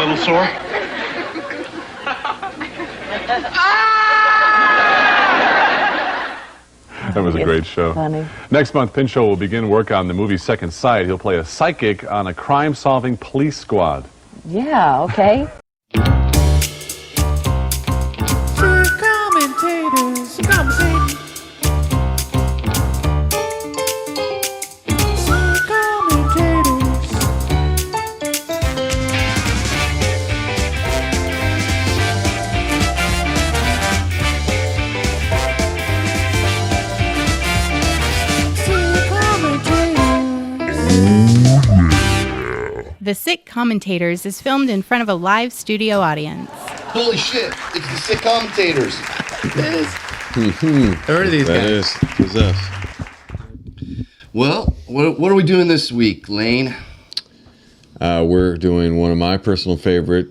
little sore? That was a great show. Funny. Next month, Pinchot will begin work on the movie Second Sight. He'll play a psychic on a crime-solving police squad. Yeah, okay. Commentators, commentating. The SIT-COMMENTATORS is filmed in front of a live studio audience. Holy shit, it's the SIT-COMMENTATORs. It is. Heard of these guys. That is. Who's us? Well, what are we doing this week, Lane? We're doing one of my personal favorite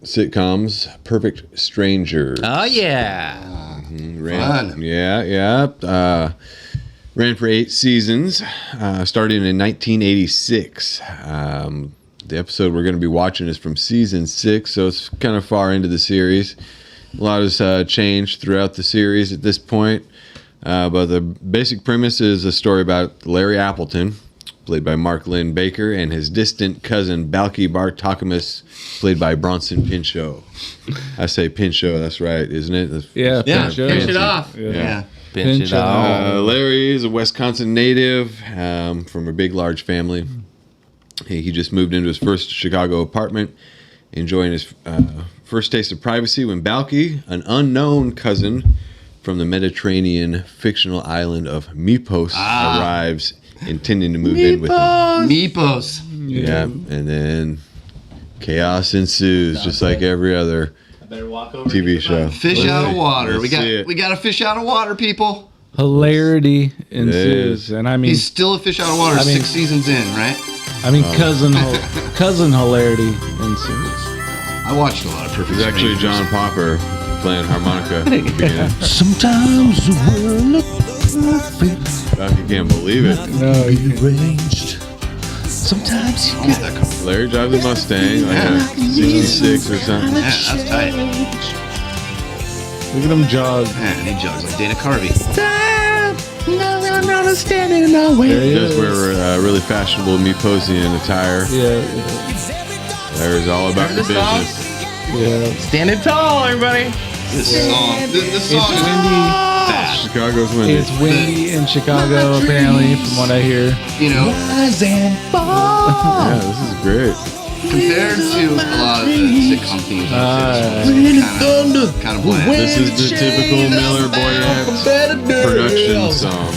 sitcoms, Perfect Strangers. Oh, yeah. Fun. Yeah. Ran for 8 seasons, starting in 1986. The episode we're going to be watching is from season 6, so it's kind of far into the series. A lot has changed throughout the series at this point, but the basic premise is a story about Larry Appleton, played by Mark Lynn Baker, and his distant cousin Balki Bartakamus, played by Bronson Pinchot. I say Pinchot, that's right, isn't it? That's Yeah, Pinch it off. Yeah. Pinch it off. Larry is a Wisconsin native from a big, large family. He just moved into his first Chicago apartment, enjoying his first taste of privacy when Balki, an unknown cousin from the Mediterranean fictional island of Mypos, arrives, intending to move in with him. Meepos. Yeah, and then chaos ensues, just like every other TV show. Fish out of water. Let's see it. We got a fish out of water, people. Hilarity ensues, is. and I mean, He's still a fish out of water. I mean- 6 seasons in, right? cousin hilarity ensues. I watched a lot of Perfect It's actually Strangers. John Popper playing harmonica at the beginning. Sometimes the world looks perfect, Balki can't believe it. no, you Arranged. Sometimes you Almost that cover. Larry drives a Mustang, like a 66 or something. Yeah, that's tight. look at him jog. Man, he jogs like Dana Carvey. There he Just is. wear really fashionable Myposian attire. Yeah, Larry's all about the business. yeah. standing tall, everybody. This song It's is windy. fast. Chicago's winning. It's windy in Chicago, apparently, from what I hear. You know, Yeah, this is great. compared to a lot of the sitcom themes, kind of bland. This is the typical Miller Boyette production song.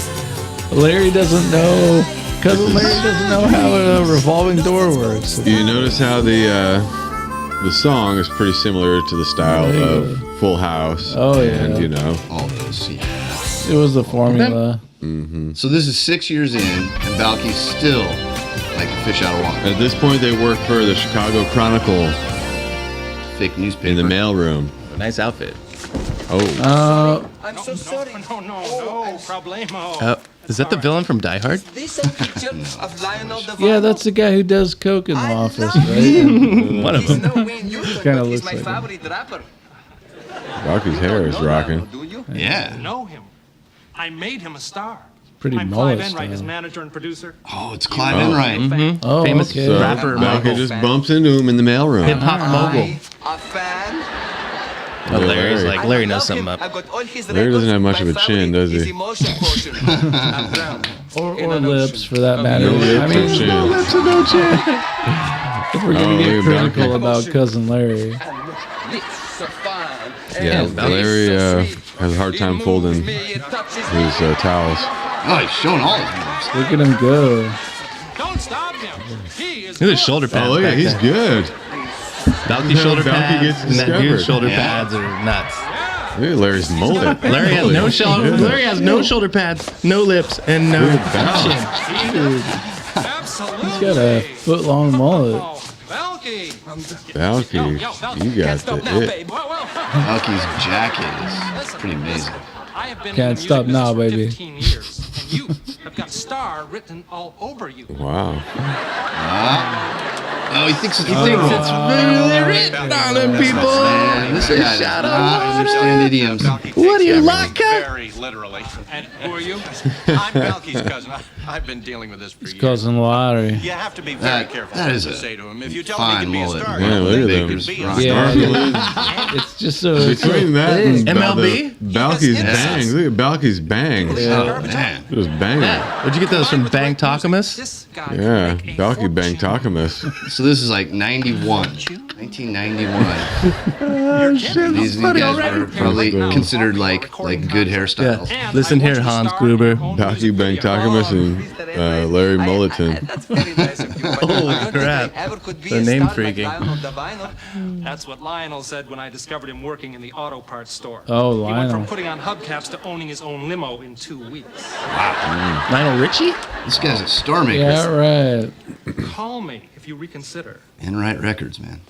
Larry doesn't know. Cousin Larry doesn't know how a revolving door works. You notice how the song is pretty similar to the style of Full House. Oh, yeah. And, you know, All those, yeah. It was the formula. So this is 6 years in, and Balki's still like a fish out of water. at this point they work for the Chicago Chronicle Fake newspaper. in the mailroom. Nice outfit. Oh, Uh, No problemo. Is that the villain from Die Hard? yeah, that's the guy who does coke in the office, right? One of them. Kinda looks like him. Balki's hair is rocking. Yeah. Know him. I made him a star. Pretty I'm mullet Clive Enright, his style. manager and producer. Oh, it's Clive Enright. Oh, Famous okay. So rapper, Balki mogul. just bumps into him in the Hip mailroom. hop mogul. Oh, Larry's Larry. like, Larry knows something up. Larry doesn't have much of a chin, does he? Or lips, for that matter. No lips I mean, or chin. no lips or no chin. If we're gonna Oh, get look at critical Balki. about Cousin Larry. Yeah, Larry has a hard time folding his towels. Oh, he's showing all his moves. Look at him go. Don't stop him. He is Look at his shoulder pads. Oh, look at back he's there. good. Balki shoulder Balki pads. gets And that dude's discovered. shoulder Yeah. pads are nuts. Look at Larry's mullet. Larry has no shoulder. Larry has no shoulder pads, no lips, and no Dude, Balki. chin. absolutely. He's got a foot-long mullet. Oh, Balki. Balki, Yo, you got can't stop the now, it. babe. Well, Balki's jacket is pretty amazing. I have been Can't in the stop music now, business for baby. 15 years, and You have got star written all over you. Wow. Oh, he thinks it's really written on him, people. Man, this guy does not understand idioms. What do you like, Cut? Very literally. And who are you? I'm Balki's cousin. I've been dealing with this for years. Cousin Lottery. You have to be very That careful is what a you say to him. If you tell him he fine can be a mullet. star, Yeah, look at Big them. as be a rock. Yeah. It's just so. Between that and MLB? Balki's Yes. bangs. Look at Balki's bangs. Oh, man. Just banging. Where'd you get those from? Bang Takamus? This guy Yeah, can make a Balki bang fortune. Takamus. So this is like 91. 1991. These guys were probably considered like good hairstyles. Yeah. Listen here, Hans Gruber. Balki bang Takamus and Larry Mulliton. That's very nice of you. but Holy I don't crap. think I ever could be They're a name star like freaking. Lionel the Vinyl. That's what Lionel said when I discovered him working in the auto parts store. Oh, He went from Lionel. putting on hubcaps to owning his own limo in 2 weeks. Lionel Richie? This guy's a star maker. Yeah, right. Call me if you reconsider. Enright Records, man.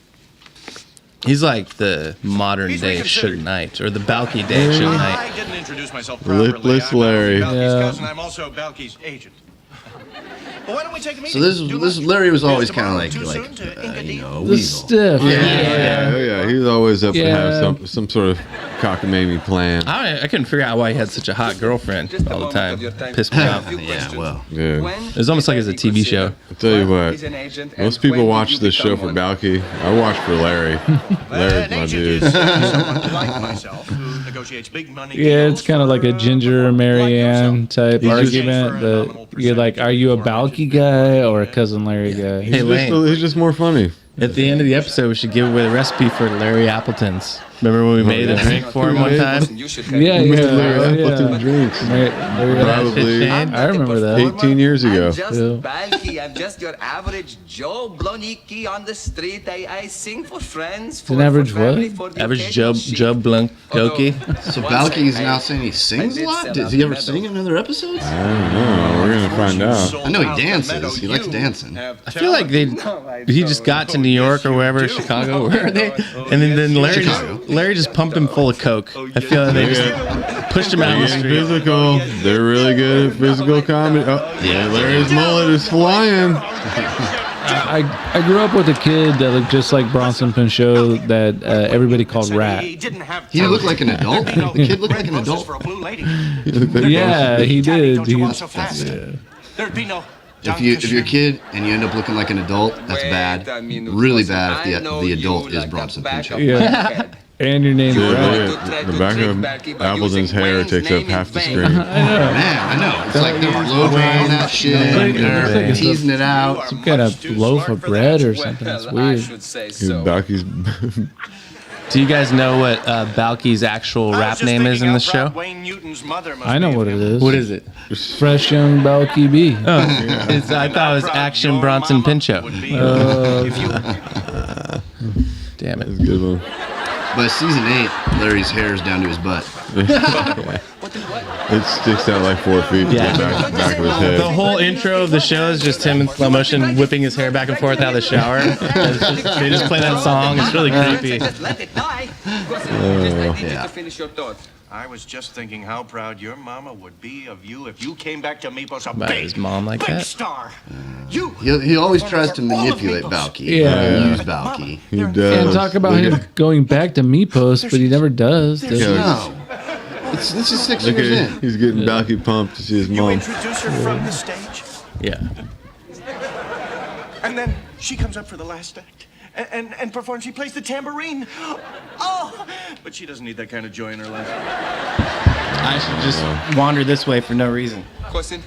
He's like the modern He's day reconsidered. Suge Knight, or the Balki day Suge Knight. I didn't introduce myself properly. Lipless I'm Larry. Balki's Yeah. cousin. I'm also Balki's agent. Well, why don't we take a meeting? So this Do Larry was lunch? always Is kind of tomorrow like too soon to ink a you deal? know, a The weasel. stiff. Yeah. He's always up to Yeah. have some sort of cockamamie plan. I couldn't figure out why he had such a hot girlfriend all the time. Pissed me off. Yeah, well. Yeah. It was almost like it's a TV show. I'll tell you what. Most people watch this show for Balki. I watch for Larry. Larry's my dude. Someone like myself who negotiates big money Yeah, deals it's kind of like a for, Ginger Marianne type just- argument, but you're like, are you a Balki guy or a Cousin Larry guy? Hey, Lane. He's just more funny. At the end of the episode, we should give away the recipe for Larry Appleton's. Remember when we made a drink for him one time? Yeah, We made yeah. Larry Oh, Appleton yeah. drinks. Probably I remember that. 18 years ago. I'm just Yeah. Balki. I'm just your average Joe Bloniki on the street. I sing for friends. For, An average for family, what? for the Average occasional Joe sheep. Blancoki. So Balki is now saying he sings a lot? Does he ever sing in other episodes? I don't know. We're going to find out. I know he dances. He likes dancing. I feel like he just got to New York or wherever, Chicago, where are they? And then Larry just pumped him full of coke. I feel like they just pushed him out on the Getting street. physical. They're really good at physical comedy. Oh, yeah, Larry's mullet is flying. I grew up with a kid that looked just like Bronson Pinchot that everybody called Rat. He didn't have He looked like an adult? The kid looked like an Roses adult? for a blue lady. Yeah, he Daddy, did. don't you He- want so fast? There'd be no. If you're a kid and you end up looking like an adult, that's bad. Really bad if the adult is Bronson Pinchot. Yeah. And your name's Dude, Rat. look at the back of Appleton's hair takes up half the screen. Man, I know. It's like they're blow-drying that shit. They're teasing it out. Some kind of loaf of bread or something. That's I weird. should say Dude, so. Balki's Do you guys know what Balki's actual rap name is in the show? I know what it is. What is it? Fresh Young Balki B. I thought it was Action Bronson Pinchot. Damn it. good one. By season 8, Larry's hair is down to his butt. It sticks out like 4 feet to Yeah. the back of his head. The whole intro of the show is just him in slow motion whipping his hair back and forth out of the shower. They just play that song. It's really creepy. Just let it die. Just I need you yeah. to finish your thought. I was just thinking how proud your mama would be of you if you came back to Meepos a Wow, big, his mom like big that? star. You. He always tries to manipulate Balki. Yeah. Use Balki. He does. And talk about Look him at- going back to Meepos, but he never does. does he? No. This is 6 Look years at in. he's getting Balki pumped to see his mom. Introduce her from the stage, Yeah. and then she comes up for the last act. And performs. She plays the tambourine. Oh, but she doesn't need that kind of joy in her life. I should just wander this way for no reason. Cousin,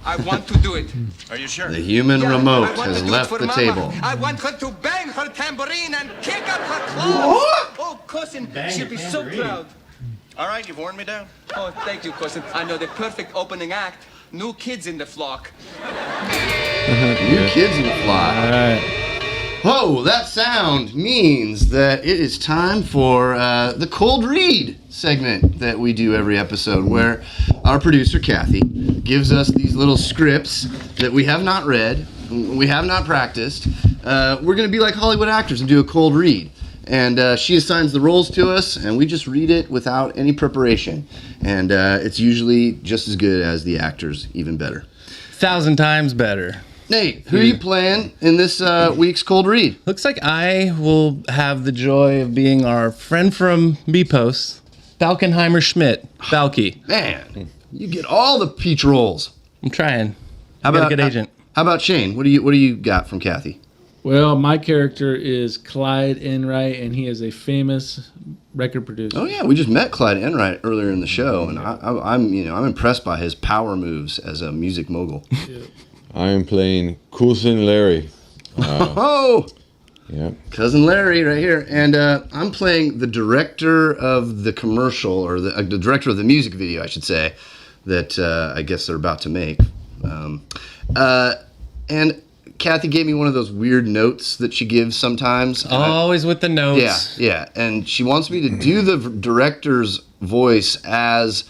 I want to do it. Are you sure? The human Yeah, remote I want has to do it left for the Mama. table. I want her to bang her tambourine and kick up her clothes. Oh, cousin, she'll be so proud. All right, you've worn me down. Oh, thank you, cousin. I know the perfect opening act. New kids in the flock. New kids in the flock. All right. Oh, that sound means that it is time for the cold read segment that we do every episode, where our producer Kathy gives us these little scripts that we have not read, we have not practiced. We're going to be like Hollywood actors and do a cold read. And she assigns the roles to us, and we just read it without any preparation. And it's usually just as good as the actors, even better. 1,000 times better. Nate, who are you playing in this week's Cold Read? Looks like I will have the joy of being our friend from Bpost, Falkenheimer Schmidt, Balki. Man, you get all the peach rolls. I'm trying. How Got about a good agent? How about Shane? What do you got from Kathy? Well, my character is Clyde Enright, and he is a famous record producer. Oh yeah, we just met Clyde Enright earlier in the show, and I'm impressed by his power moves as a music mogul. I am playing Cousin Larry. Oh, Yeah. Cousin Larry right here, and I'm playing the director of the commercial, or the director of the music video, I should say, that I guess they're about to make. And Kathy gave me one of those weird notes that she gives sometimes. Always with the notes. Yeah, and she wants me to do the director's voice as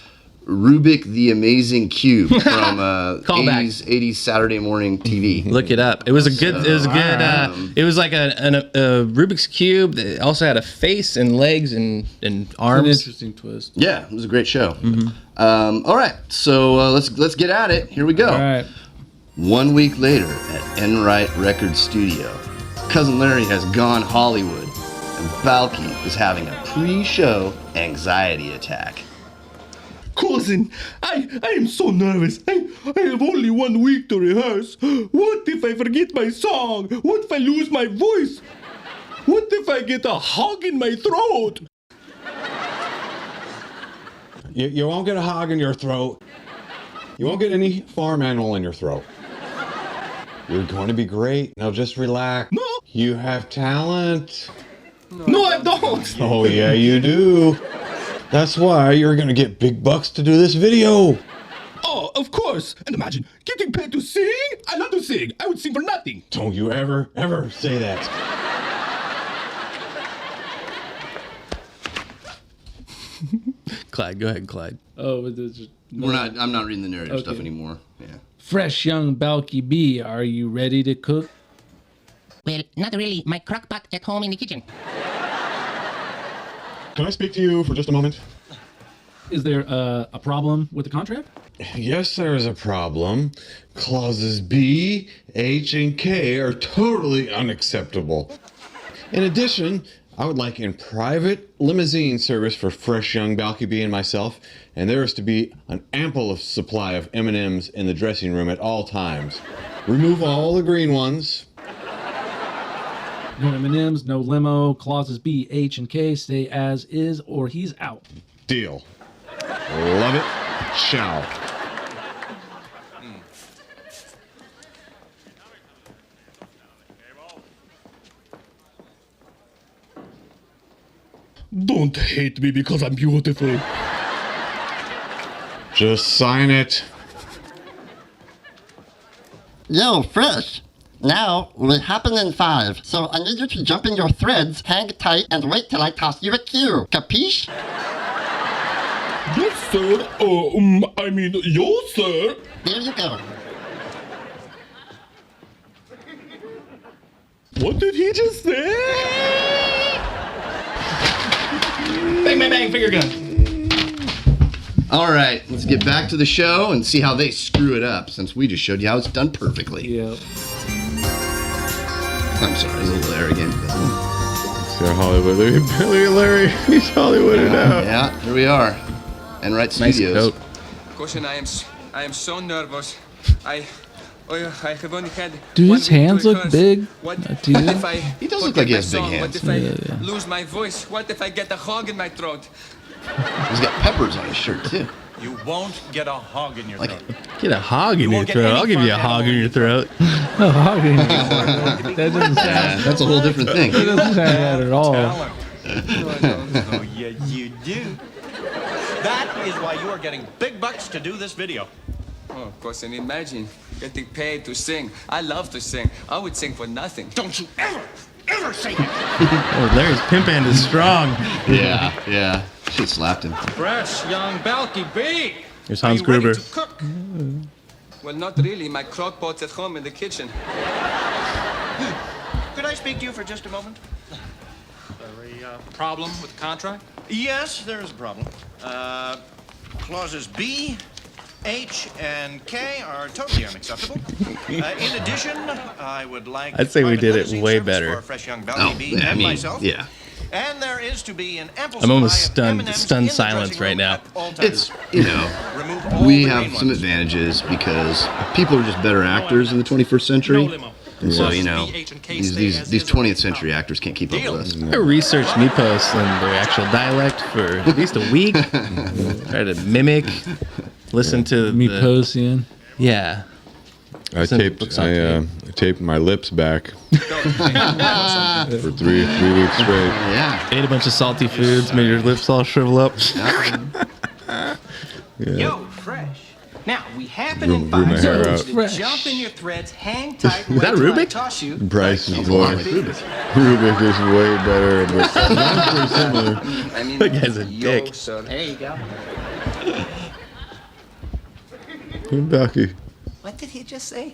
Rubik the Amazing Cube from 80s Saturday morning TV. Look it up. It was a good. It was a good. It was like a Rubik's cube that also had a face and legs and arms. An interesting twist. Yeah, it was a great show. All right, so let's get at it. Here we go. All right. 1 week later at Enright Record Studio, Cousin Larry has gone Hollywood, and Balki is having a pre-show anxiety attack. Cousin, I am so nervous. I have only 1 week to rehearse. What if I forget my song? What if I lose my voice? What if I get a hog in my throat? You won't get a hog in your throat. You won't get any farm animal in your throat. You're going to be great. Now just relax. No. You have talent. No, I don't. Oh, yeah, you do. That's why you're going to get big bucks to do this video. Oh, of course. And imagine getting paid to sing. I love to sing. I would sing for nothing. Don't you ever say that. Clyde, go ahead, Clyde. Oh, but there's just, I'm not reading the narrative stuff Okay. anymore. Yeah. Fresh young Balki B, are you ready to cook? Well, not really. My crock pot at home in the kitchen. Can I speak to you for just a moment? Is there a problem with the contract? Yes, there is a problem. Clauses B, H, and K are totally unacceptable. In addition, I would like in private limousine service for fresh young Balki B and myself, and there is to be an ample supply of M&Ms in the dressing room at all times. Remove all the green ones. No M&Ms, no limo, clauses B, H, and K stay as is or he's out. Deal. Love it. Ciao. Don't hate me because I'm beautiful. Just sign it. Yo, Fresh. Now, we happen in 5, so I need you to jump in your threads, hang tight, and wait till I toss you a cue. Capiche? Yes, sir. I mean, yo, sir. There you go. What did he just say? Bang, bang, bang, finger gun. All right, let's get back to the show and see how they screw it up, since we just showed you how it's done perfectly. Yeah. I'm sorry, a little arrogant. So Hollywood. Look at Larry. He's Hollywooded out. Yeah, here we are. Enright Nice Studios. coat. Cousin, I am so nervous. I have only had. Dude, 1 his week to hands look rehearse. big. What Do you? if I He does look forget like he my has big song? hands. What if I Yeah. lose my voice? What if I get a hog in my throat? He's got peppers on his shirt, too. You won't get a hog in your Like, throat. Get a hog in your won't get throat. any I'll give you a farm hog in animal your throat. Oh, that doesn't sound. that's a whole different thing. That doesn't sound that at all. Talent. Oh, yeah, you do. That is why you are getting big bucks to do this video. Oh, cousin, imagine getting paid to sing. I love to sing. I would sing for nothing. Don't you ever say that. Oh, Larry's pimp hand is strong. Yeah. Should've slapped him. Fresh young Balki B. Here's Are Hans you ready Gruber. to cook? Well, not really. My crock pot's at home in the kitchen. Could I speak to you for just a moment? Problem with the contract? Yes, there is a problem. Clauses B, H, and K are totally unacceptable. In addition, I would like... I'd say we did it private way limousine service better. for a fresh young Balki bee and myself. yeah. And there is to be an ample I'm almost supply of stunned M&Ms stunned in the silence dressing right room now. at all times. It's, you know, Remove all we the have green some ones. advantages because people are just better actors in the 21st century. And so, you know, these 20th century actors can't keep up with us. I researched Mypos and their actual dialect for at least a week. Try to mimic, listen to Myposian. Yeah. I taped my lips back for 3 weeks straight. Yeah. Ate a bunch of salty foods, made your lips all shrivel up. Yo, fresh. Now, we happen Grew in my five hair zones out. to jump in your threads, hang tight, Is that wait till I Rubik? toss you. Bryce is more. Rubik is way better, but mine's pretty similar. I mean, That guy's a yo, dick. son. There you go. Balki. What did he just say?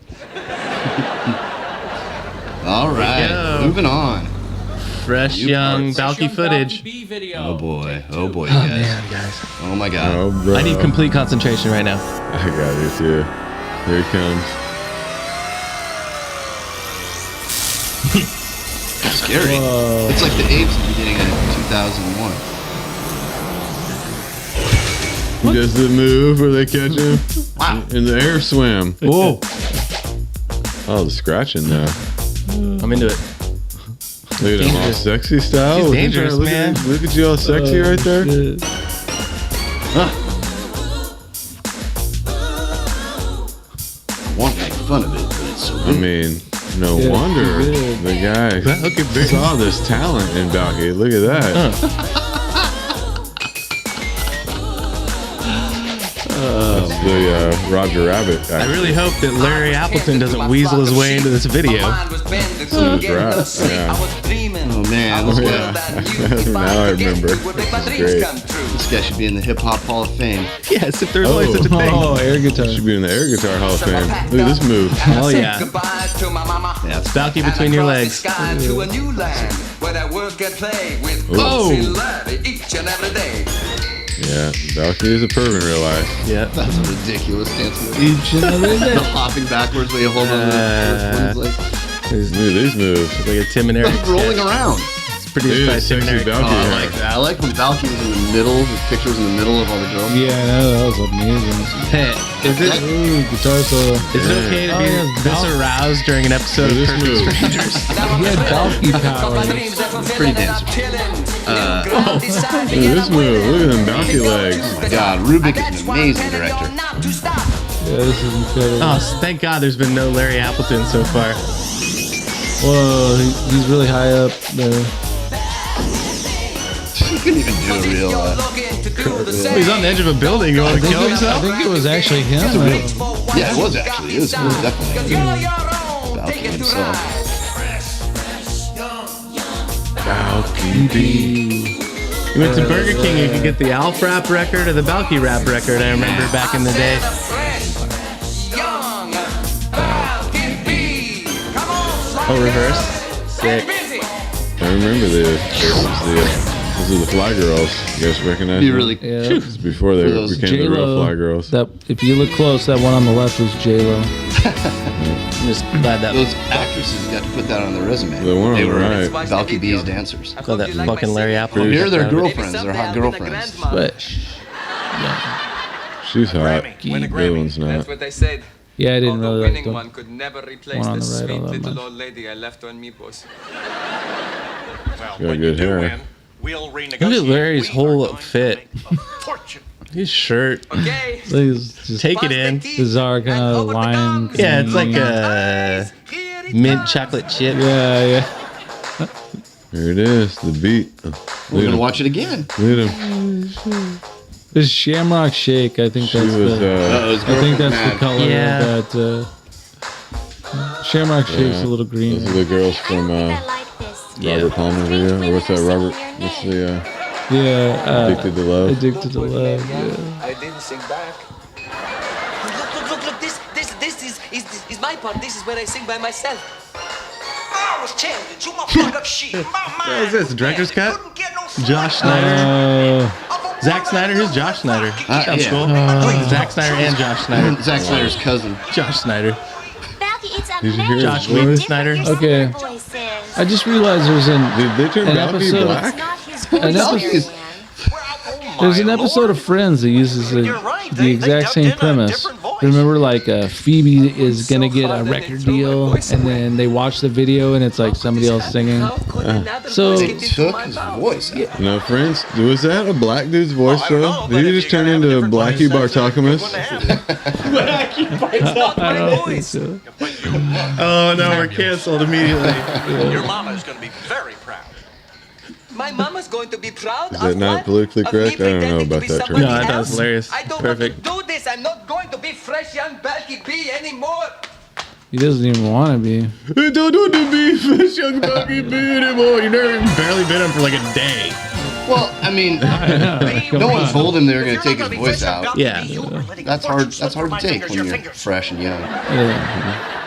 All right, go. moving on. Fresh young Balki footage. Oh boy, you Oh guys. man, guys. Oh my God. Oh, bro. I need complete concentration right now. I got it too. Here he comes. Scary. It's like the apes at the beginning of 2001. He does the move where they catch him in the air swim. Whoa. Oh, the scratching now. I'm into it. Look at him all sexy style. He's Look at dangerous, that. Look man. Look at you all sexy right there. Shit. I want to make fun of it, but it's so I good. mean, no Yeah, wonder he did. the guy saw this talent in Balki. Look at that. That's the Roger Rabbit actor. I really hope that Larry Appleton doesn't weasel his way into this video. So was right. Yeah. Oh man, this Oh, guy, yeah. Now I remember. This is great. this guy should be in the Hip Hop Hall of Fame. Yes, if there's always such a thing. Oh, air guitar. Should be in the Air Guitar Hall of Fame. Look at this move. Oh yeah. Yeah, it's Balki between your legs. Oh. Yeah, Balki is a perv in real life. Yeah. that's a ridiculous dance move. Each and every day. The hopping backwards where you hold on to the like Look at these moves. Like a Tim and Eric. rolling around. It's produced Dude, by Tim and sexy Eric. Balki I hair. like that. I like when Balki was in the middle. His picture was in the middle of all the girls. Yeah, I know, that was amazing. Hey, is it Ooh, guitar solo. is it okay to Oh, be yeah, this aroused during an episode of Look at this Perfect move. Strangers? He had Balki powers. It's pretty dangerous. Look at this move. Look at them Balki legs. Oh my God, Rubik is an amazing director. Yeah, this is incredible. Oh, thank God there's been no Larry Appleton so far. Whoa, he's really high up there. He couldn't even do a real. He's on the edge of a building. You want to kill I himself? think it was actually him. Yeah, it was actually. It was definitely Balki himself. You went to Burger King, you could get the Alf rap record or the Balki rap record. I remember back in the day. Oh, reverse. Sick. I remember this. This is the Fly Girls. You guys recognize Be them? really. Yeah. This is before they Those became the real J-Lo, Fly Girls. That if you look close, that one on the left was J-Lo. I'm just glad that Those actresses got to put that on their resume. The one on they the were right. Balki B's dancers. glad that fucking Larry Appleton. Here, they're got it. girlfriends. They're hot girlfriends. But She's hot. Win a The Grammy. other one's not. what they said. yeah, I didn't really like winning the one could never replace one on the the right sweet all that little much. old lady I left on Mypos. Well, got when good you do hair. win, we'll renegotiate. Look at Larry's We whole are going to fit. make a fortune. His shirt. Okay. He's just Take it in. bizarre kind of line. Yeah, it's like a mint chocolate chip. Yeah. Here it is, the beat. We're gonna watch it again. Look at him. This Shamrock Shake, I think She that's was, the. I think that's the color Yeah. of that. Shamrock Shake's a little green. Those are the girls from Robert Palmer video. Or what's that, Robert? What's the Addicted to Love? Addicted to Love. Yeah. I didn't sing back. Look, this is my part. This is where I sing by myself. What is this? Director's cut? Josh Snyder. Zack Snyder? Who's Josh Snyder? Sounds yeah. cool. Zack Snyder and Josh Snyder. Zack Snyder's cousin. Josh Snyder. Balki, it's Did you hear his Josh voice? Whedon Snyder. Okay. I just realized there's Did they turn an Balki episode. black? An episode. There's an episode of Friends that uses the exact same premise. Remember, like Phoebe is gonna get a record deal, and then they watch the video, and it's like somebody else singing. So They took his voice out. No, friends. Was that a black dude's voice though? Did he just turn into a Blackie Bartakamus? I don't think so. Oh no, we're canceled immediately. Your mama is going to be very proud. My mama's going to be proud Is that not politically correct? I don't know about that term. No, I thought it was hilarious. I don't Perfect. want to do this. I'm not going to be fresh young Balki B anymore. He doesn't even want to be. I don't want to be fish young Balki B anymore. You never even barely been him for like a day. Well, I mean, no one told him they were going to take his voice out. Yeah. That's hard. That's hard to take when you're fresh and young. Yeah.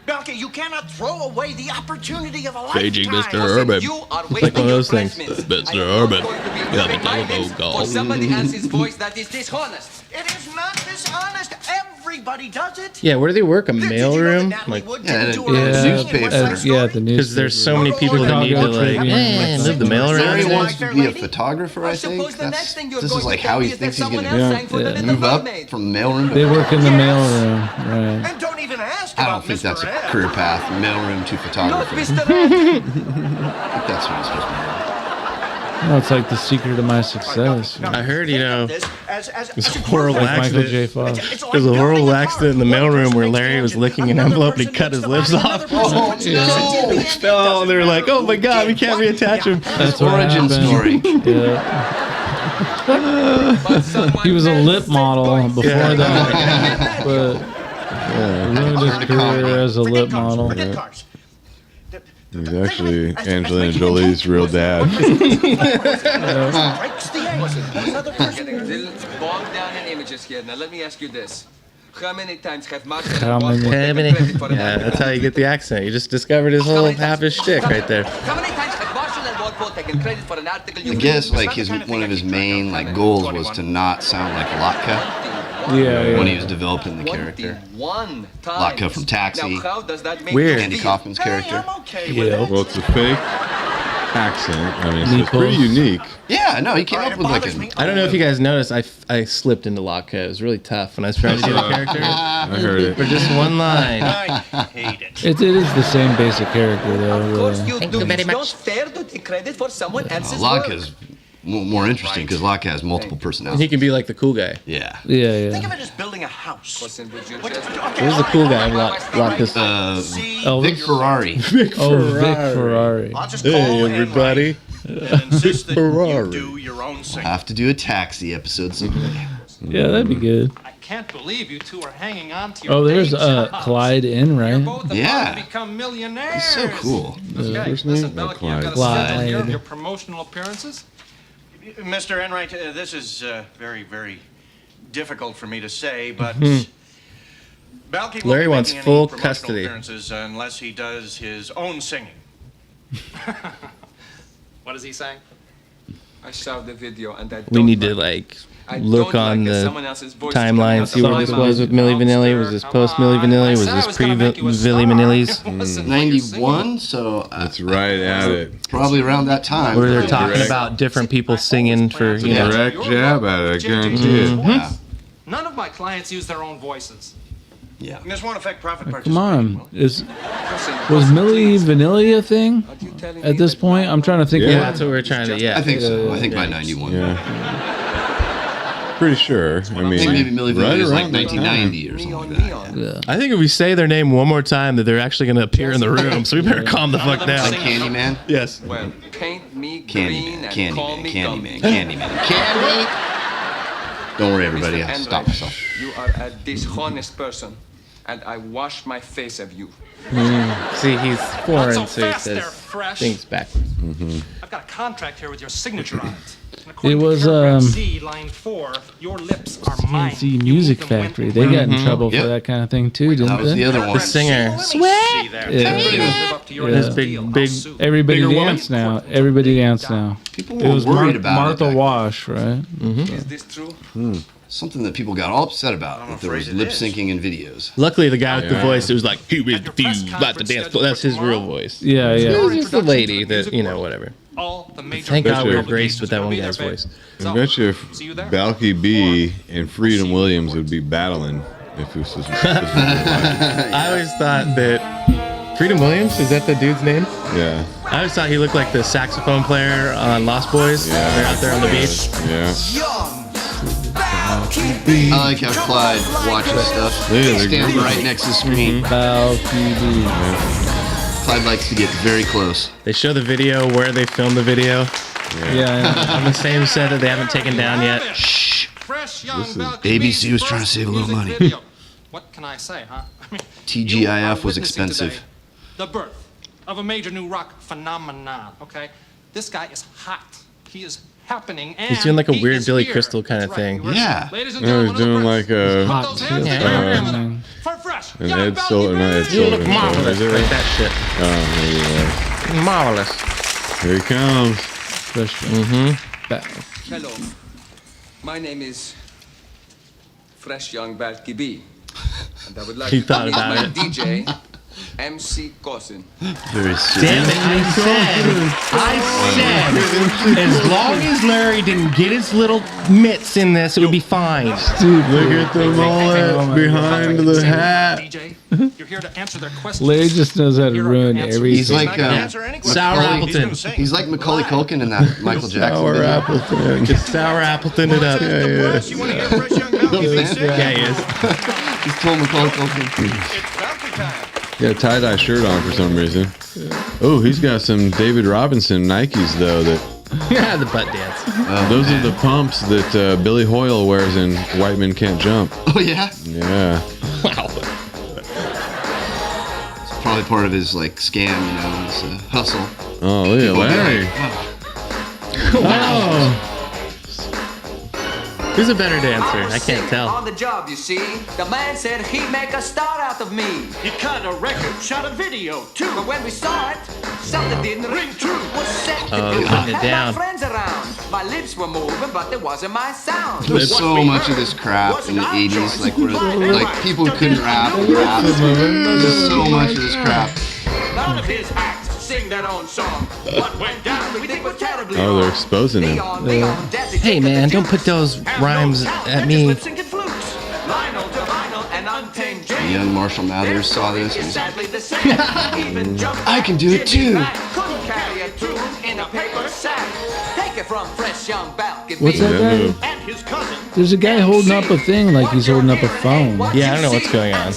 Balki, you cannot throw away the opportunity of a Paging lifetime. Mr. Urban. You are It's like one of those things. Mr. Urban. For somebody else's voice that is dishonest. It is not dishonest. Everybody does it. Yeah, where do they work? A mailroom? Like, Yeah, Yeah, newspaper. yeah, the news. because there's so many people that need to like, live the Larry mailroom. wants to be a photographer, I think. This is like how he thinks he's going to move up from the mailroom. They work in the mailroom, right? And don't even ask I about don't think Mr. that's a Ed. career path, mailroom to Not photography. I Mr. Ed. think that's what he's supposed to be. No, it's like the secret of my success. I heard, you know, As there's a horrible Like Michael J. accident. Fox. There's a horrible accident in the mailroom where Larry was licking an envelope and he cut his lips off. Oh, no! Oh, and they were like, "Oh my God, we can't reattach him." That's what Origin happened. story. Yeah. He was a lip model before that, but ruined his career as a lip model. He's actually Angelina Jolie's real dad. Getting a little bogged down in images here. Now let me ask you this. How many times have Mark How many? Yeah, that's how you get the accent. You just discovered his whole half his shtick right there. How many times have Marshall and Walpole taken credit for an article you I guess like one of his main goals was to not sound like Latka Yeah, when he yeah. was developing the character. 21 Latka times. from Taxi. Now how does that make Weird. you Andy feel? Kaufman's character. Yeah. Well, it's a fake accent. I mean, so it's pretty Meatballs. unique. Yeah, no, he came up with like a. I don't know if you guys noticed, I slipped into Latka. It was really tough when I was trying to do the character. I heard it. For just one line. I hate it. It is the same basic character, though. Of course Really. you Thank do. you very It's not much. fair to take credit for someone else's work. Laka's more interesting because Laka has multiple And he personalities. can be like the cool guy. Yeah. Yeah, Think yeah. of it as building a house. Listen, would you What- just... okay, Who's the cool guy in Latka's? Elvis? Vic Ferrari. Oh, Vic Ferrari. I'll just call and everybody. write and insist that you Ferrari. do your own singing. Have to do a Taxi episode someday. Yeah, that'd be good. I can't believe you two are hanging on to your Oh, there's day jobs. Clyde in, You're right? both about Yeah. to become millionaires. He's so cool. Okay, First listen, name? Balki, I've got a Clyde. schedule here of your promotional appearances. Mr. Enright, this is very, very difficult for me to say, but Balki won't Larry be wants making any full promotional custody. appearances unless he does his own singing. What is he saying? I saw the video and I We don't need to like like look on the someone else's voice is coming timeline, out see of where my this mouth. was with Milli Vanilli. Was this post Milli Vanilli? Was this pre Villi Vanilli's? Listen, 91, so That's right at it. probably around that time. Where they're talking Correct. about different people singing for, you know. Direct jab at it, I guarantee it. Yeah. none of my clients use their own voices. Yeah. This won't affect profit Come participation. on. Was Milli Vanilli a thing at this point? I'm trying to think. Yeah, of that's what we're trying to, I think so. I think by Yeah. 91. Yeah. Pretty sure. I mean, I think maybe Milli Vanilli was like around that time. 1990 or something like that. Yeah. I think if we say their name one more time, that they're actually going to appear in the room. So we better calm the fuck down. Like Candyman? Yes. Well, paint me green Candyman, and call Candyman, me Candyman, Gumby. Candyman, Candy! Don't worry, everybody. Mr. I'll Enright, stop myself. You are a dishonest person. and I wash my face of you. See, he's foreign, Not so so he fast there, says Fresh. things backwards. I've got a contract here with your signature on it. And It according to was paragraph C, line 4, your lips are mine. TNC Music Factory. They got in trouble for Yep. that kind of thing too, didn't That was they? the other one. The singer. Sweat. His big. Everybody bigger dance now. Everybody dance now. People It were was worried about Martha it. back Wash, right? Is this true? Something that people got all upset about. That there was lip syncing in videos. Luckily, the guy with the voice, it was like, he refused about to dance. That's his real voice. Yeah, It yeah. was just a lady that, whatever. All the major Thank God we were Picture. graced with that one guy's voice. I bet you if Balki B and Freedom Williams would be battling if this was. I always thought that Freedom Williams, is that the dude's name? Yeah. I always thought he looked like the saxophone player on Lost Boys. Yeah. They're out there on the beach. Yeah. I like how Clyde watches stuff. Yeah, they're Stands good. right next to the screen. Balki B. Clyde likes to get very close. They show the video where they filmed the video Yeah. on the same set that they haven't taken down yet. Shh. Fresh young Balki ABC B's was trying to first save a little music money. video. What can I say, huh? I mean, TGIF you are was witnessing expensive. today the birth of a major new rock phenomenon, okay? This guy is hot. He is happening, and He's doing like a he weird is Billy here. Crystal kind of That's right. thing. You ready? Yeah. Ladies and Yeah, gentlemen, he's doing like a put those hands together for Fresh an young Ed Balki Sullivan, not Ed B. You look Sullivan. marvelous. Is it Like right? that shit. Oh, there you Marvelous. go. Here he comes. Hello. My name is Fresh Young Balki B. And I would like He to thought introduce about my it. DJ, MC Cousin. Very serious. Damn it, I said, as long as Larry didn't get his little mitts in this, it would be fine. Dude, look at the mullet behind the hat. DJ, you're here to answer their questions. Larry just knows how to ruin everything. He's like Sour Appleton. He's like Macaulay Culkin in that Michael Jackson Sour video. Appleton. Just Sour Appleton it up. You want to hear Fresh young Balki B sing? Yeah, he is. He's told Macaulay Culkin. It's Balki time. Got a tie-dye shirt on for some reason. Oh, he's got some David Robinson Nikes though. That Yeah, the butt dance. those are the pumps that Billy Hoyle wears in White Men Can't Jump. Oh yeah. Yeah. Wow. It's probably part of his like scam, his hustle. Oh, look at People be Larry. like, Wow. Who's a better dancer? I can't On tell. the job, you see. The man said he'd make a star out of me. He cut a record, shot a video, too. But when we saw it, something didn't ring true. Was set to Oh, do. they're putting it Had down. my friends around. My lips were moving, but there wasn't my sound. There's so much of this crap in the 80s, like where like people who couldn't rap. There's so much of this crap. None of his acts sing their own song. What went down, We think we're terribly Oh, they're wrong. exposing him. Leon, Desi, Hey man, don't put those rhymes at me. Lip-syncing flutes. Lionel to vinyl and untamed Jane. Young Marshall Mathers saw this. It's And sadly the same. Even jumped I can do it too. couldn't carry a tune in a paper sack. Take it from Fresh Young Balki. What's that guy? move. And his cousin. There's a guy holding up a thing like he's holding up a phone. Yeah, I don't know what's going on.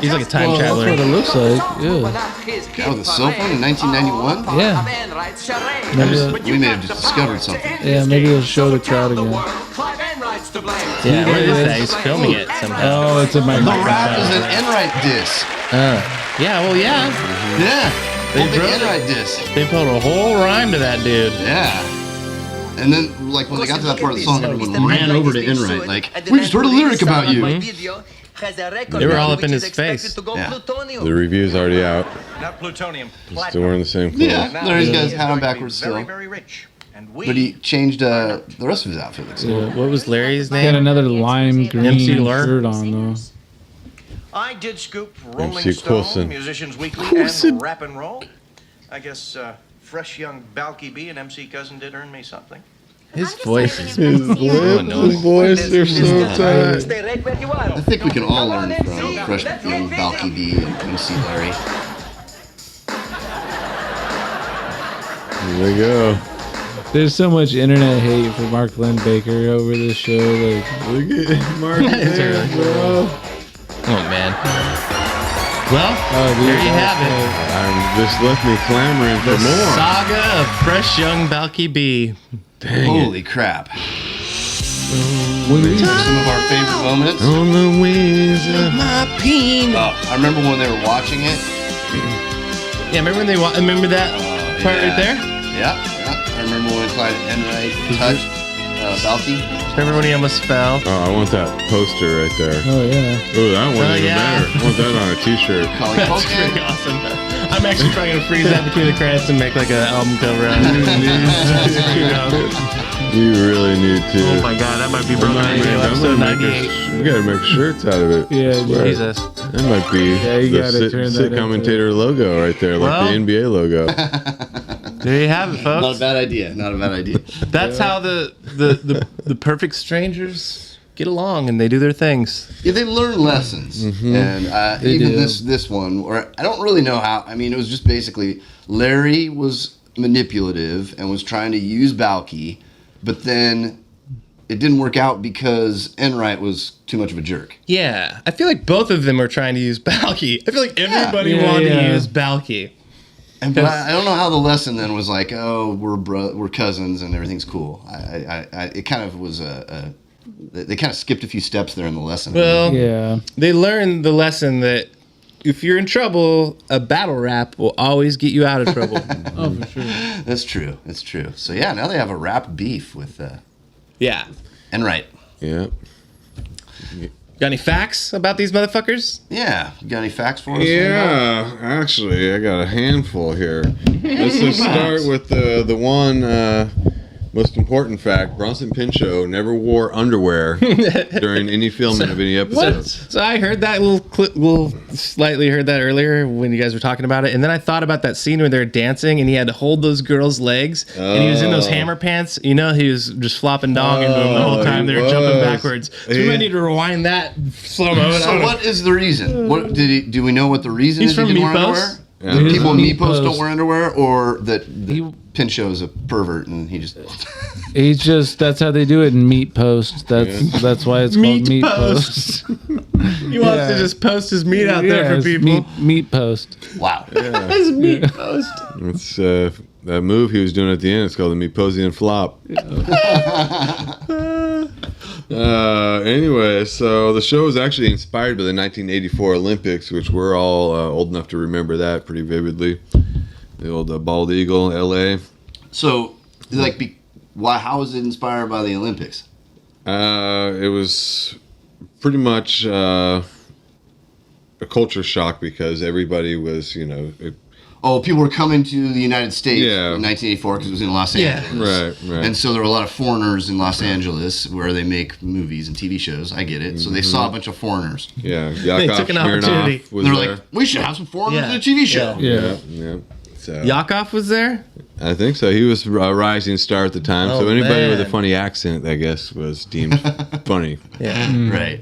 He's like a time Well, that's traveler. what it looks like. Yeah. Guy with a cell phone in 1991? Yeah. Maybe, We may have just discovered something. yeah, maybe he'll show the crowd again. Yeah, what is that? He's filming it somehow. Oh, it's a The microphone. rap is an Enright diss. Yeah, well, yeah. Yeah. They Whole big wrote it. Enright diss. They put a whole rhyme to that dude. Yeah. And then, like, when they got to that part of the song, everyone ran over to Enright, like, we just heard a lyric about you. They were all up in his face. Yeah. The review's already out. Not plutonium. Still wearing the same clothes. Yeah, Larry's got his hat on Going to be backwards very, still. very rich. And we But he changed the rest of his outfit. Looks So what was Larry's He had name? another lime green MC Lur? shirt on though. I did scoop Rolling MC Stone, Coulson. Musicians Weekly, Coulson. and Rap and Roll. I guess Fresh young Balki B and MC Cousin did earn me something. His voice is His lips, his voice, they're so tight. Stay right where you are. I think we can all learn from Fresh Young Balki B and MC Larry. There they go. There's so much internet hate for Mark Lynn Baker over this show. Like, Look at Mark Is there there, really? bro. Oh man. Well, dude, there you have it. This left me clamoring for The more. saga of Fresh Young Balki B. Dang Holy crap. Some of our favorite moments. On the wings of My penis. Oh, I remember when they were watching it. Yeah, remember when remember that part right there? Yeah. I remember when Clyde Enright touched Balki. Remember when he almost fell? Oh, I want that poster right there. Oh yeah. Oh, that one even yeah. better. I want that on a T-shirt. That's pretty awesome. I'm actually probably gonna freeze that between the credits and make like an album cover out of it. You really need to. Oh my god, that might be broken radio episode 98. We gotta make shirts out of it. Yeah, Jesus. That might be you the gotta turn that sit into- commentator logo right there, like Well. the NBA logo. There you have it, folks. Not a bad idea. That's how the perfect strangers get along and they do their things. Yeah, they learn lessons, and even do. this one, or I don't really know how. I mean, it was just basically Larry was manipulative and was trying to use Balki, but then it didn't work out because Enright was too much of a jerk. Yeah, I feel like both of them are trying to use Balki. I feel like everybody Yeah, wanted yeah. to use Balki. But I don't know how the lesson then was like, oh, we're cousins and everything's cool. It kind of was they kind of skipped a few steps there in the lesson. Well, Yeah. they learned the lesson that if you're in trouble, a battle rap will always get you out of trouble. Oh, for sure. That's true. It's true. So yeah, now they have a rap beef with Yeah. Enright. Yeah. Got any facts about these motherfuckers? Yeah. You got any facts for us? Yeah, actually, I got a handful here. Let's just start with the one most important fact. Bronson Pinchot never wore underwear during any filming of any episode. So I heard that slightly heard that earlier when you guys were talking about it, and then I thought about that scene where they're dancing and he had to hold those girls' legs, and he was in those hammer pants. You know, he was just flopping dong into them the whole time. They were jumping backwards. So we might need to rewind that slow mo. So what is the reason? What do we know what the reason He's is? from he didn't wear Meepos. underwear? Yeah. The He's people in from Meepos Meepos. don't wear underwear, or that Pinchot's a pervert and he just. He's just that's how they do it in Meat Post. That's why it's called Meat Post. He wants to just post his meat out there for it's people. Meat Post. Wow. His meat post. It's that move he was doing at the end. It's called the Meatposian Flop. Anyway, so the show was actually inspired by the 1984 Olympics, which we're all old enough to remember that pretty vividly. The old bald eagle, L.A. So, like, how was it inspired by the Olympics? It was pretty much a culture shock because everybody was, people were coming to the United States Yeah. in 1984 because it was in Los Angeles. Right. And so there were a lot of foreigners in Los Angeles where they make movies and TV shows. I get it. So they saw a bunch of foreigners. Yeah, They took an opportunity. was They're there. like, we should have some foreigners Yeah. in a TV show. Yeah. So, Yakov was there? I think so. He was a rising star at the time. Oh, so anybody with a man. funny accent, I guess, was deemed funny. Yeah. Right.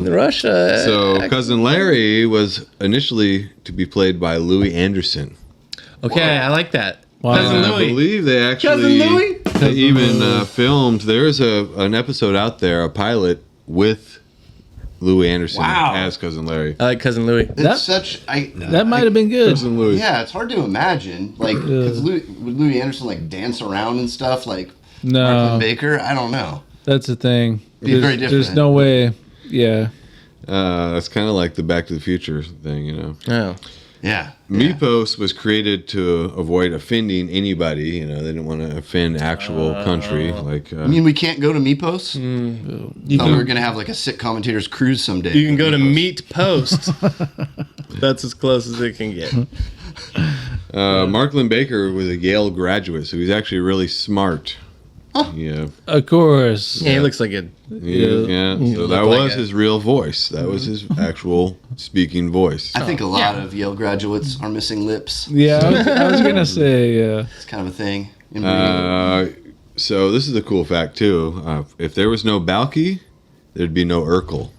In Russia. So Cousin Larry was initially to be played by Louis Anderson. Okay, I like that. Wow. Cousin And I Louis. believe they actually Cousin Louis? they even filmed. There's an episode out there, a pilot with Louis Anderson as Cousin Larry. I like Cousin Louis. It's That might have been good. Cousin Louis. Yeah, it's hard to imagine. Like, because would Louis Anderson like dance around and stuff like No. Marklin Baker? I don't know. That's the thing. Be very There's different. no way. Yeah. It's kind of like the Back to the Future thing, Oh. Yeah. Meepos was created to avoid offending anybody. They didn't want to offend actual country. Like, I mean, we can't go to Meepos. You Thought we can, were gonna have like a SIT commentators cruise someday. you can go to Meat Post. That's as close as it can get. Marklin Baker was a Yale graduate, so he's actually really smart. Yeah. Of course. Yeah, he looks like a. Yeah. So that look like was it. his real voice. That was his actual speaking voice. I think a lot of Yale graduates are missing lips. Yeah, I was gonna say. Yeah. It's kind of a thing. So this is a cool fact too. If there was no Balki, there'd be no Urkel.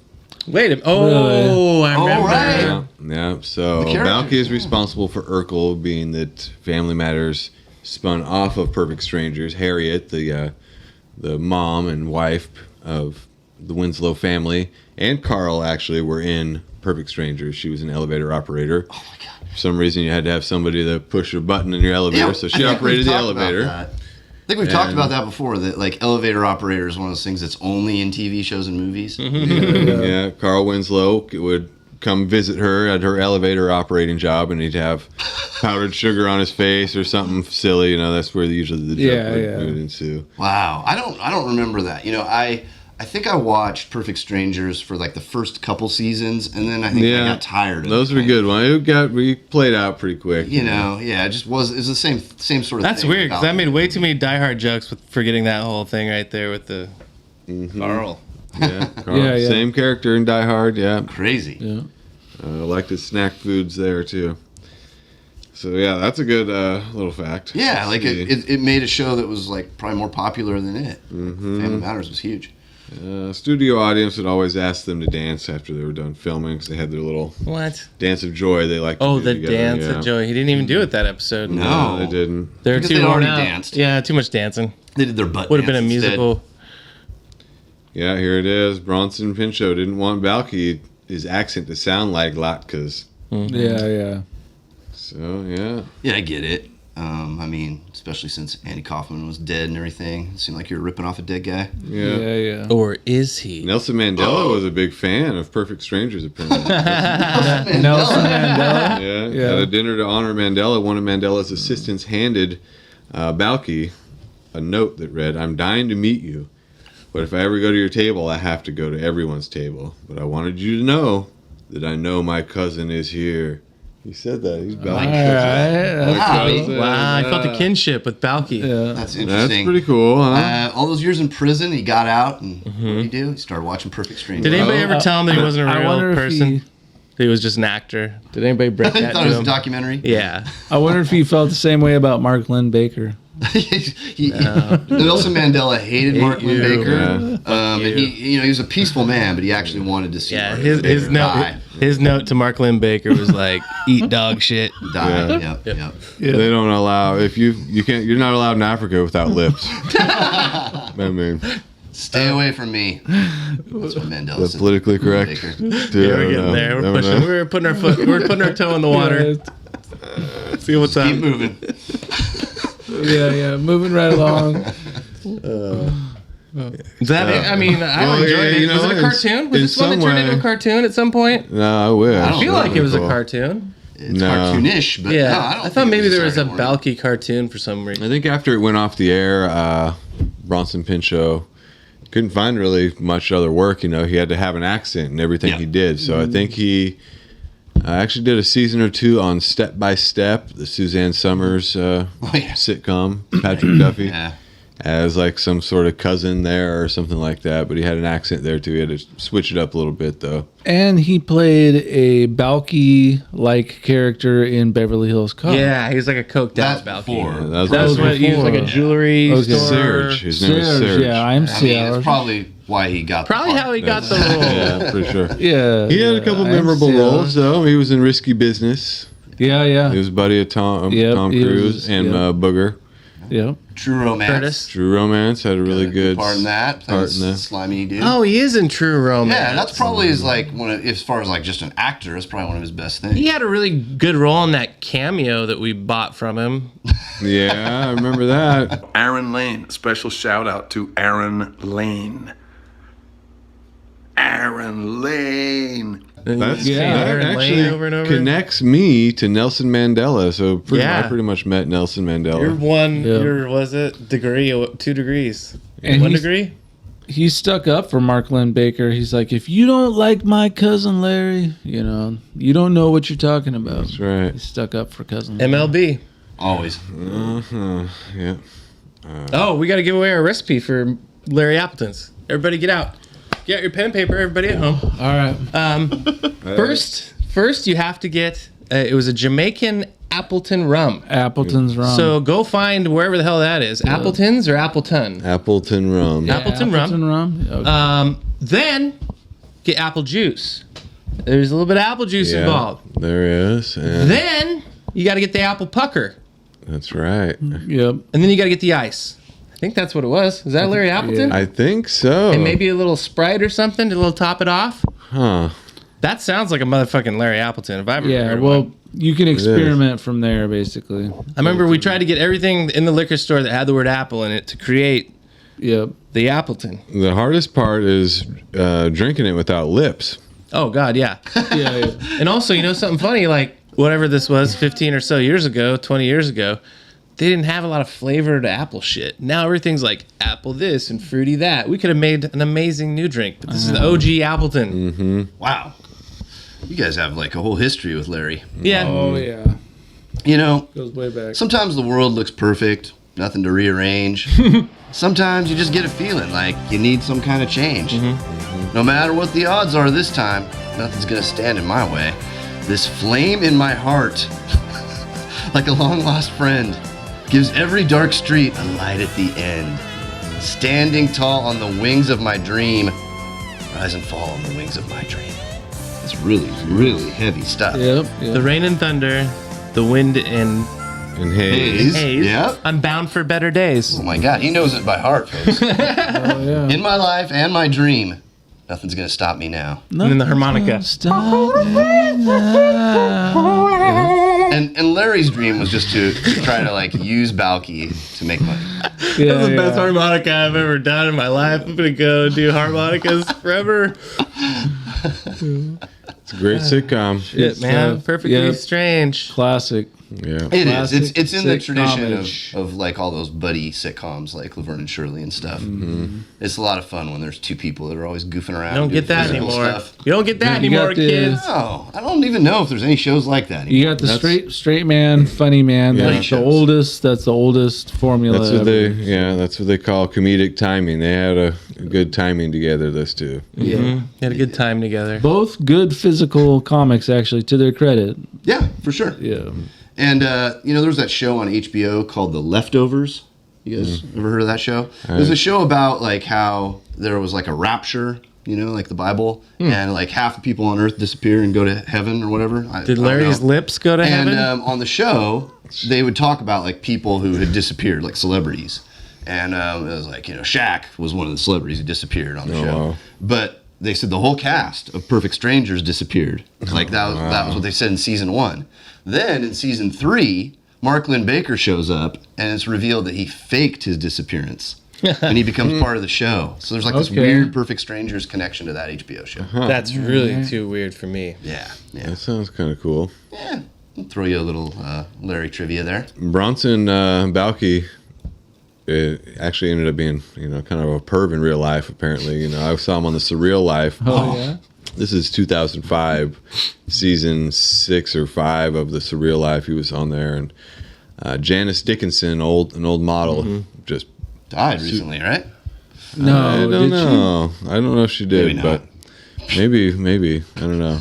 Wait a minute. Oh, I remember. right. Yeah. So The characters, Balki is responsible for Urkel, being that Family Matters spun off of Perfect Strangers. Harriet, the mom and wife of the Winslow family, and Carl actually were in Perfect Strangers. She was an elevator operator. Oh my God. For some reason, you had to have somebody to push a button in your elevator, so she operated the elevator. think we've talked about that before, that like elevator operator is one of those things that's only in TV shows and movies. Yeah, Carl Winslow would come visit her at her elevator operating job, and he'd have powdered sugar on his face or something silly. That's where usually the joke would ensue. Wow, I don't remember that. I think I watched Perfect Strangers for like the first couple seasons, and then I think I got tired of those. Were good ones. We played out pretty quick. It just was. It was the same sort of. That's thing. weird because I made way too many Die Hard jokes with forgetting that whole thing right there with the Carl. Yeah, Carl. Same character in Die Hard. Yeah, crazy. Yeah, I liked his snack foods there too. So yeah, that's a good little fact. Yeah, like it made a show that was like probably more popular than it. Family Matters was huge. Studio audience would always ask them to dance after they were done filming because they had their little dance of joy they liked. Oh, the dance of joy. He didn't even do it that episode. No, they didn't. They're too worn out. Danced. Yeah, too much dancing. They did their butt. Would have been a musical. Yeah, here it is. Bronson Pinchot didn't want Balki, his accent, to sound like Latka's. Yeah. So yeah. Yeah, I get it. I mean, especially since Andy Kaufman was dead and everything. It seemed like you were ripping off a dead guy. Yeah. Or is he? Nelson Mandela was a big fan of Perfect Strangers, apparently. Nelson Mandela? Yeah. At a dinner to honor Mandela, one of Mandela's assistants handed Balki a note that read, "I'm dying to meet you, but if I ever go to your table, I have to go to everyone's table. But I wanted you to know that I know my cousin is here." He said that. He's Balki. Wow, I felt the kinship with Balki. Yeah. That's interesting. That's pretty cool, huh? All those years in prison, he got out, and what did he do? He started watching Perfect Strangers. Did anybody ever tell him that he wasn't a real person? That he was just an actor? Did anybody break that thought to it was him? a documentary? Yeah. I wonder if he felt the same way about Mark Lynn Baker. Nelson Mandela hated Mark Lynn Baker. Yeah. And he was a peaceful man, but he actually wanted to see Mark Lynn his Baker note. die. His note to Mark Lynn Baker was like, "Eat dog shit, die." Yep. They don't allow you can't. You're not allowed in Africa without lips. I mean, stay away from me. That's what Mandela the said. politically correct. Yeah, we're getting there. We're pushing. We're putting our foot. We're putting our toe in the water. See what's up. Keep moving. Yeah, moving right along. I mean, I enjoyed it. Was it a cartoon? Was this one that turned into a cartoon at some point? No, I wish. I feel like it was a cartoon. It's cartoonish, but yeah, no, I don't I thought maybe there was a Balki cartoon for some reason. I think after it went off the air, Bronson Pinchot couldn't find really much other work. He had to have an accent in everything he did. So I think he actually did a season or two on Step by Step, the Suzanne Summers sitcom, Patrick Duffy, as like some sort of cousin there or something like that. But he had an accent there too. He had to switch it up a little bit though. And he played a Balki-like character in Beverly Hills Cop. Yeah, he was like a coked out Balki. Yeah, that was what he was like a jewelry store. Serge. His name is Serge. Yeah, I'm Serge. That's probably why he got Probably the how he got the role. Yeah, for sure. Yeah. He had a couple memorable roles though. He was in Risky Business. Yeah. He was a buddy of Tom Cruise and Booger. Yeah. True Romance. Curtis. True Romance had a really good part in that. Part in that. Slimy dude. Oh, he is in True Romance. Yeah, that's probably his like as far as like just an actor, it's probably one of his best things. He had a really good role in that cameo that we bought from him. Yeah, I remember that. Aaron Lane. Special shout out to Aaron Lane. Aaron Lane. That Aaron actually Lane over and over. connects me to Nelson Mandela. So Yeah. I pretty much met Nelson Mandela. Your was it degree 2 degrees? And 1 he's- degree? He stuck up for Mark Lynn Baker. He's like, if you don't like my cousin Larry, you don't know what you're talking about. That's right. He stuck up for cousin Larry. MLB. Always. Yeah. Oh, we got to give away our recipe for Larry Appleton's. Everybody get out. Get out your pen and paper, everybody at home. All right. First you have to get, it was a Jamaican Appleton rum. Appleton's rum. So go find wherever the hell that is. Appleton's or Appleton? Appleton rum. Yeah, Appleton rum. Okay. Then get apple juice. There's a little bit of apple juice involved. There is. And Then you got to get the apple pucker. that's right. Yep. And then you got to get the ice. I think that's what it was. Is that Larry Appleton? I think so. And maybe a little Sprite or something to top it off. Huh. That sounds like a motherfucking Larry Appleton. If I ever heard one. You can experiment from there, basically. I remember we tried to get everything in the liquor store that had the word apple in it to create the Appleton. The hardest part is drinking it without lips. Oh, God, yeah. yeah. And also, you know something funny? Like, whatever this was, 15 or so years ago, 20 years ago, they didn't have a lot of flavored apple shit. Now everything's like apple this and fruity that. We could have made an amazing new drink, but this is the OG Appleton. Mm-hmm. Wow. You guys have like a whole history with Larry. Yeah. Oh, yeah. You know, goes way back. Sometimes the world looks perfect, nothing to rearrange. Sometimes you just get a feeling like you need some kind of change. No matter what the odds are this time, nothing's gonna stand in my way. This flame in my heart, like a long lost friend, gives every dark street a light at the end. Standing tall on the wings of my dream, rise and fall on the wings of my dream. It's really, really heavy stuff. Yep. The rain and thunder, the wind and haze. Yep. I'm bound for better days. Oh my God, he knows it by heart, folks. In my life and my dream, nothing's gonna stop me now. And then the harmonica. And Larry's dream was just to try to like use Balki to make money. That's the best harmonica I've ever done in my life. I'm gonna go do harmonicas forever. It's a great sitcom. Shit, man. Perfectly Strange. Classic. Yeah. It is. It's in the Classic tradition sitcom-age. of like all those buddy sitcoms like Laverne and Shirley and stuff. Mm-hmm. It's a lot of fun when there's two people that are always goofing around. You don't doing get that physical anymore. stuff. You don't get that You anymore, got the- kids. No, I don't even know if there's any shows like that anymore. You got the straight man, funny man. Yeah. That's the oldest. That's the oldest formula. That's what ever. that's what they call comedic timing. They had a good timing together, those two. Yeah. Had a good time together. Both good physical comics, actually, to their credit. Yeah, for sure. Yeah. And you know, there was that show on HBO called The Leftovers. You guys ever heard of that show? It was a show about like how there was like a rapture, you know, like the Bible, and like half the people on Earth disappear and go to heaven or whatever. Did Larry's lips go to and, heaven? on the show, they would talk about like people who had disappeared, like celebrities. And it was like, you know, Shaq was one of the celebrities who disappeared on the show. Wow. But they said the whole cast of Perfect Strangers disappeared. Like that was what they said in season 1. Then in season 3, Mark Lynn Baker shows up, and it's revealed that he faked his disappearance, and he becomes part of the show. So there's like this weird Perfect Strangers connection to that HBO show. That's really too weird for me. Yeah. That sounds kind of cool. Yeah. I'll throw you a little Larry trivia there. Bronson Balki actually ended up being, you know, kind of a perv in real life. Apparently, you know, I saw him on the Surreal Life. Oh yeah. This is 2005, season 6 or 5 of the Surreal Life. He was on there, and Janice Dickinson, an old model, just died recently, right? No, I don't know. I don't know if she did, Maybe but maybe I don't know.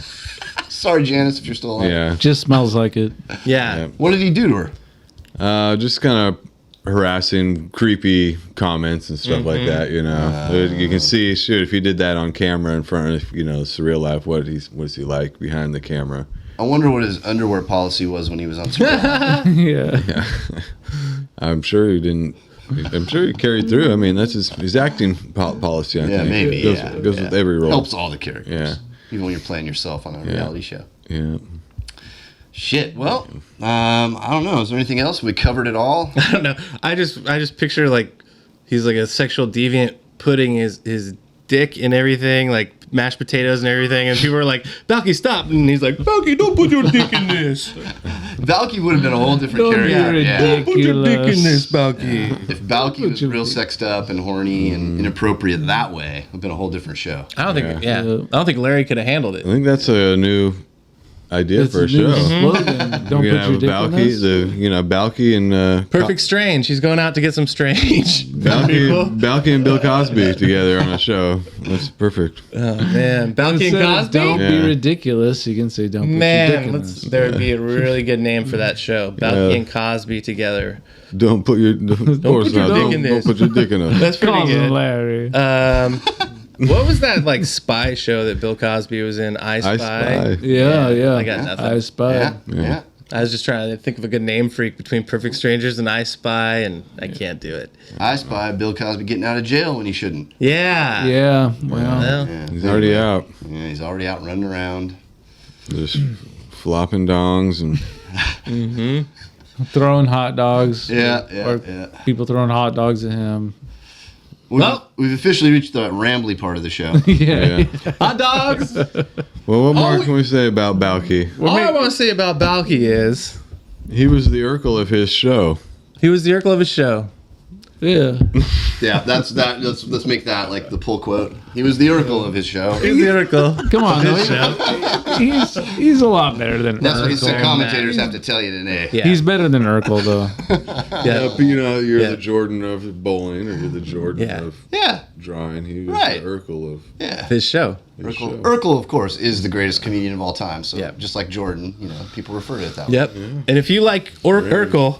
Sorry, Janice, if you're still alive. Yeah, Just smells like it. Yeah. What did he do to her? just kind of harassing, creepy comments and stuff like that. You know, you can see, if he did that on camera in front of, you know, Surreal Life, what is he like behind the camera? I wonder what his underwear policy was when he was on Surreal Life. Yeah. I'm sure he didn't. I'm sure he carried through. I mean, that's his acting policy. I think. Maybe. It goes with every role. Helps all the characters. Yeah. Even when you're playing yourself on a reality show. Yeah. Shit. Well, I don't know. Is there anything else? We covered it all. I don't know. I just picture like he's like a sexual deviant putting his dick in everything, like mashed potatoes and everything, and people are like, Balki, stop, and he's like, Balki, don't put your dick in this. Balki would have been a whole different Don't be character. ridiculous. Put your dick in this, Balki. If Balki was real sexed up and horny and inappropriate that way, it would have been a whole different show. I don't think I don't think Larry could have handled it. I think that's a new idea It's for a a new show. slogan. Don't We're put gonna your have dick in Balki, this. Balki and Perfect Strange. He's going out to get some strange people. Balki and Bill Cosby together on a show. That's perfect. Oh man, Balki and Instead of Cosby. Don't be Yeah. ridiculous. You can say don't put your dick in Man, this. there would be a really good name for that show. Balki Yeah. and Cosby together. Don't put your of course put your not. dick Don't, in don't this. put your dick in it. That's pretty Cousin good. Larry. What was that like spy show that Bill Cosby was in? I Spy. I Spy. Yeah. I got nothing. I Spy. Yeah. I was just trying to think of a good name freak between Perfect Strangers and I Spy, and I can't do it. I Spy Bill Cosby getting out of jail when he shouldn't. Yeah. Yeah. Well, Well, Yeah. He's already out. Yeah, he's already out running around. Just flopping dongs and throwing hot dogs. Yeah. People throwing hot dogs at him. We've officially reached the rambly part of the show. Yeah. Hot dogs. Well, what more can we say about Balki? All I want to say about Balki is he was the Urkel of his show. He was the Urkel of his show. Yeah. Yeah, that's that. Let's make that like the pull quote. He was the Urkel of his show. He was the Urkel. Come on, he's a lot better than That's Urkel. what the commentators have to tell you today. Yeah. He's better than Urkel, though. Yeah, but you're the Jordan of bowling, or you're the Jordan of drawing. He was Right. the Urkel of his show. Urkel, of course, is the greatest comedian of all time. So just like Jordan, people refer to it that way. Yep. And if you like Urkel,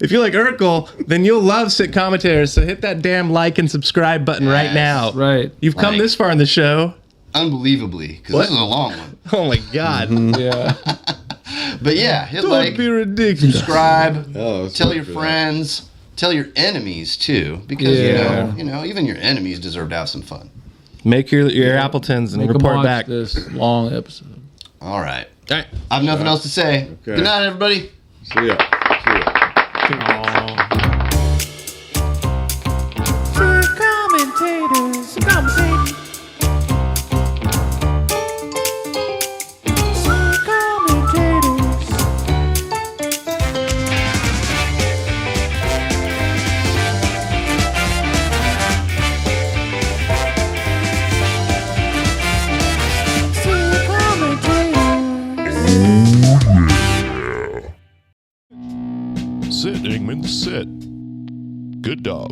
if you like Urkel, then you'll love Sit Commentators. So hit that damn like and subscribe button right now. Right. You've come this far in the show. Unbelievably, because this is a long one. Oh my God. Yeah. But yeah, hit Don't like, be ridiculous. subscribe, Oh, tell your friends, tell your enemies too, because even your enemies deserve to have some fun. Make your Appletons and Make 'em report watch back. this long episode. All right. All right. I have nothing else to say. Okay. Good night, everybody. See ya. Sit, Ingman, sit. Good dog.